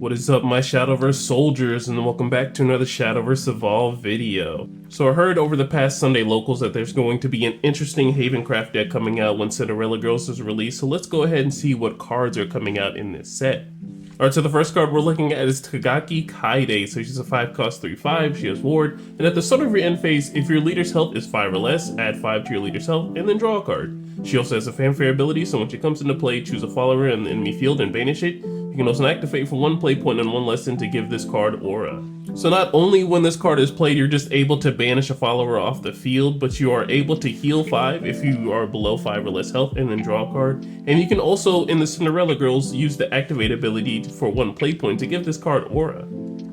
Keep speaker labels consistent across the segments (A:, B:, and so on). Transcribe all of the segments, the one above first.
A: What is up, my Shadowverse soldiers, and welcome back to another Shadowverse Evolve video. So I heard over the past Sunday locals that there's going to be an interesting Havencraft deck coming out when Cinderella Girls is released, so let's go ahead and see what cards are coming out in this set. Alright, so the first card we're looking at is Tagaki Kaide. So she's a 5-cost 3/5, she has Ward, and at the start of your end phase, if your leader's health is 5 or less, add 5 to your leader's health, and then draw a card. She also has a fanfare ability, so when she comes into play, choose a follower in the enemy field and banish it. You can also activate for 1 play point and 1 lesson to give this card aura. So not only when this card is played, you're just able to banish a follower off the field, but you are able to heal 5 if you are below 5 or less health and then draw a card. And you can also, in the Cinderella Girls, use the activate ability for 1 play point to give this card aura.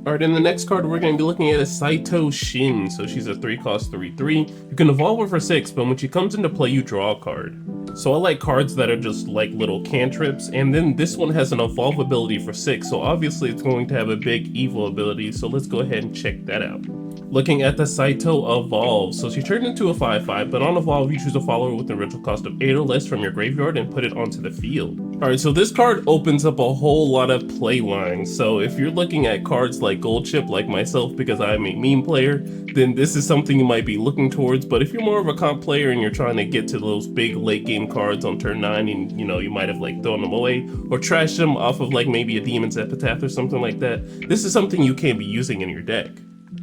A: Alright, and the next card we're going to be looking at is Saito Shin. So she's a 3-cost 3/3. You can evolve her for 6, but when she comes into play, you draw a card. So I like cards that are just like little cantrips, and then this one has an evolve ability for 6, so obviously it's going to have a big evil ability, so let's go ahead and check that out. Looking at the Saito Evolve, so she turned into a 5/5, but on Evolve you choose a follower with an original cost of 8 or less from your graveyard and put it onto the field. Alright, so this card opens up a whole lot of play lines, so if you're looking at cards like Gold Chip like myself because I'm a meme player, then this is something you might be looking towards, but if you're more of a comp player and you're trying to get to those big late game cards on turn 9 and you might have like thrown them away or trashed them off of like maybe a Demon's Epitaph or something like that, this is something you can be using in your deck.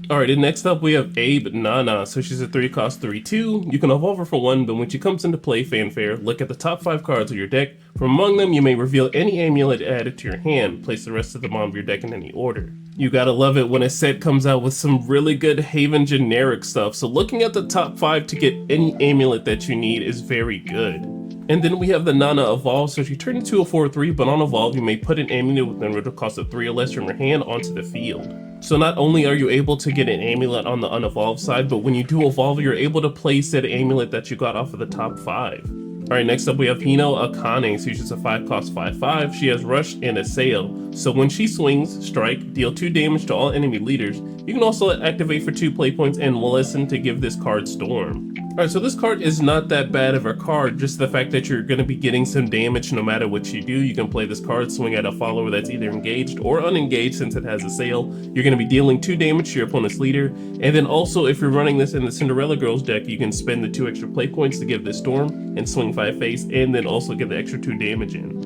A: Alright, and next up we have Abe Nana. So she's a 3-cost 3/2. You can evolve her for 1, but when she comes into play, fanfare, look at the top 5 cards of your deck. From among them, you may reveal any amulet added to your hand. Place the rest of them on your deck in any order. You gotta love it when a set comes out with some really good Haven generic stuff. So looking at the top 5 to get any amulet that you need is very good. And then we have the Nana Evolve, so she turned into a 4/3, but on Evolve you may put an amulet with an original cost of 3 or less from your hand onto the field. So not only are you able to get an amulet on the unevolved side, but when you do evolve, you're able to place that amulet that you got off of the top 5. Alright, next up we have Hino Akane, so she's a 5-cost 5/5, she has Rush and Assail. So when she swings, strike, deal 2 damage to all enemy leaders. You can also activate for 2 play points and listen to give this card Storm. Alright, so this card is not that bad of a card, just the fact that you're going to be getting some damage no matter what you do. You can play this card, swing at a follower that's either engaged or unengaged since it has a sail. You're going to be dealing 2 damage to your opponent's leader, and then also if you're running this in the Cinderella Girls deck, you can spend the 2 extra play points to give this Storm and swing 5 face, and then also get the extra 2 damage in.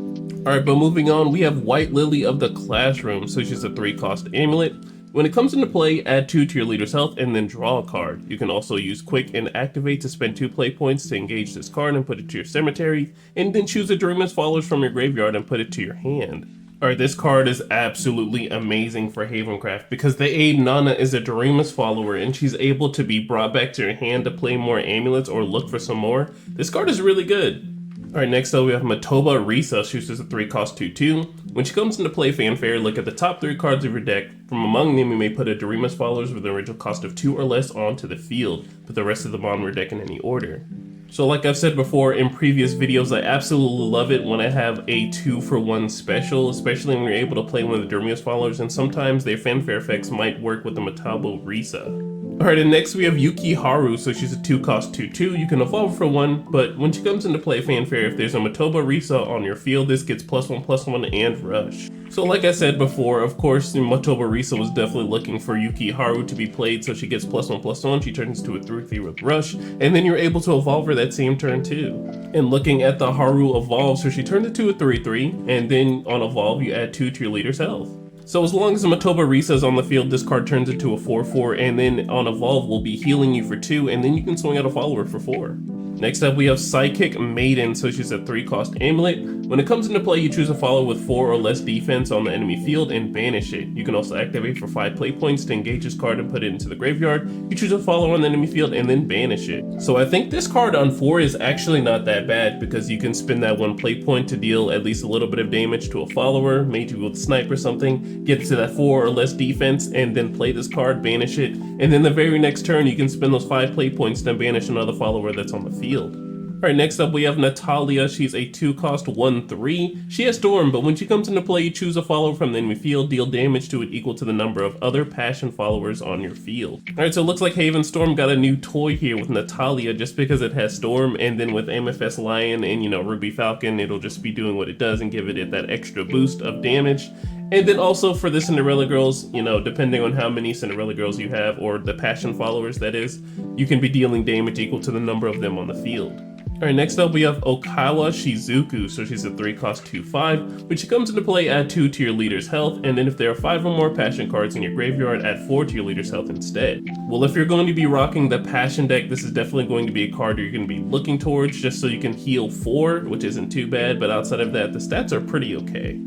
A: Alright, but moving on, we have White Lily of the Classroom, so she's a 3-cost amulet. When it comes into play, add 2 to your leader's health and then draw a card. You can also use Quick and Activate to spend 2 play points to engage this card and put it to your cemetery, and then choose a Dreamer's Followers from your graveyard and put it to your hand. Alright, this card is absolutely amazing for Havencraft because the Abe Nana is a Dreamer's Follower and she's able to be brought back to your hand to play more amulets or look for some more. This card is really good. Alright, next up we have Matoba Risa. She's a 3-cost 2/2. When she comes into play, fanfare, look at the top 3 cards of your deck. From among them, you may put a Darima's Followers with an original cost of 2 or less onto the field. Put the rest of them on your deck in any order. So like I've said before in previous videos, I absolutely love it when I have a 2-for-1 special, especially when you're able to play one of the Darima's Followers, and sometimes their fanfare effects might work with the Matoba Risa. Alright, and next we have Yuki Haru, so she's a 2-cost 2/2. You can evolve for 1, but when she comes into play, fanfare, if there's a Matoba Risa on your field, this gets +1/+1 and Rush. So like I said before, of course, Matoba Risa was definitely looking for Yuki Haru to be played, so she gets +1/+1, she turns into a 3/3 with Rush, and then you're able to evolve her that same turn too. And looking at the Haru Evolve, so she turned into a 3/3, and then on Evolve you add 2 to your leader's health. So as long as the Matoba Risa is on the field, this card turns into a 4/4, and then on Evolve will be healing you for 2, and then you can swing out a follower for 4. Next up we have Psychic Maiden, so she's a 3-cost amulet. When it comes into play, you choose a follower with 4 or less defense on the enemy field and banish it. You can also activate for 5 play points to engage this card and put it into the graveyard. You choose a follower on the enemy field and then banish it. So I think this card on 4 is actually not that bad because you can spend that 1 play point to deal at least a little bit of damage to a follower, maybe with a snipe or something, get to that 4 or less defense, and then play this card, banish it, and then the very next turn you can spend those 5 play points to banish another follower that's on the field. Alright, next up we have Natalia. She's a 2-cost 1/3. She has Storm, but when she comes into play, you choose a follower from the enemy field, deal damage to it equal to the number of other Passion followers on your field. Alright, so it looks like Haven Storm got a new toy here with Natalia just because it has Storm, and then with MFS Lion and Ruby Falcon, it'll just be doing what it does and give it that extra boost of damage. And then also for the Cinderella girls, you know, depending on how many Cinderella girls you have, or the passion followers that is, you can be dealing damage equal to the number of them on the field. Alright, next up we have Okawa Shizuku, so she's a 3-cost 2/5. When she comes into play, add 2 to your leader's health, and then if there are 5 or more passion cards in your graveyard, add 4 to your leader's health instead. Well, if you're going to be rocking the passion deck, this is definitely going to be a card you're going to be looking towards, just so you can heal 4, which isn't too bad, but outside of that, the stats are pretty okay.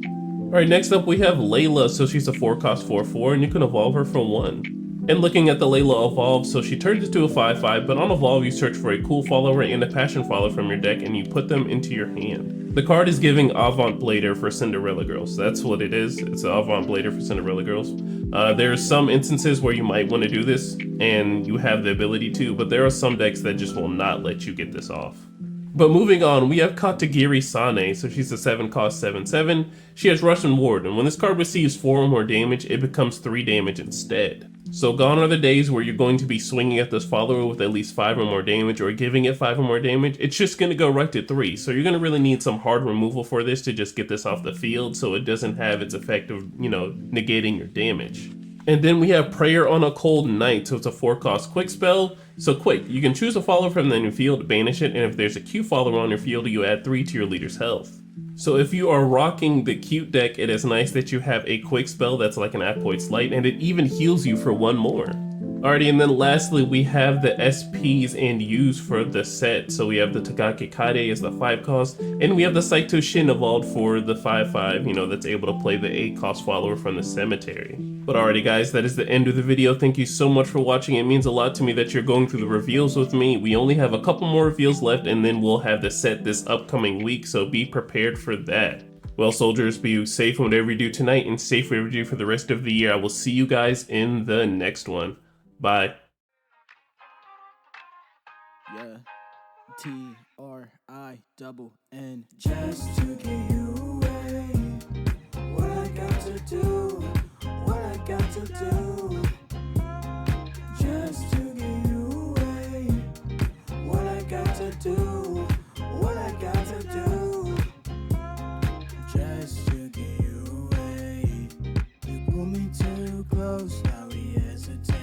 A: Alright, next up we have Layla, so she's a 4-cost 4/4, and you can evolve her for 1. And looking at the Layla evolve, so she turns into a 5/5, but on evolve you search for a cool follower and a passion follower from your deck and you put them into your hand. The card is giving Avant Blader for Cinderella girls. That's what it is. It's an Avant Blader for Cinderella girls. There's some instances where you might want to do this and you have the ability to, but there are some decks that just will not let you get this off. But moving on, we have Katagiri Sane, so she's a 7-cost 7/7. She has Russian Ward, and when this card receives 4 or more damage, it becomes 3 damage instead. So gone are the days where you're going to be swinging at this follower with at least 5 or more damage, or giving it 5 or more damage. It's just going to go right to 3, so you're going to really need some hard removal for this to just get this off the field so it doesn't have its effect of, you know, negating your damage. And then we have Prayer on a Cold Night, so it's a 4-cost quick spell. So quick, you can choose a follower from the new field, banish it, and if there's a Q follower on your field, you add 3 to your leader's health. So if you are rocking the cute deck, it is nice that you have a quick spell that's like an Apoid Slight, and it even heals you for 1 more. Alrighty, and then lastly, we have the SPs and Us for the set. So we have the Tagaki Kade as the 5-cost, and we have the Saito Shin evolved for the 5/5, you know, that's able to play the 8-cost follower from the cemetery. But alrighty guys, that is the end of the video. Thank you so much for watching. It means a lot to me that you're going through the reveals with me. We only have a couple more reveals left, and then we'll have the set this upcoming week, so be prepared for that. Well, soldiers, be safe in whatever you do tonight, and safe whatever you do for the rest of the year. I will see you guys in the next one. Bye.
B: Yeah, TRINN. Just to get you away. What I got to do, what I got to do. Just to get you away. What I got to do, what I got to do. Just to get you away. You pull me too close, now we hesitate.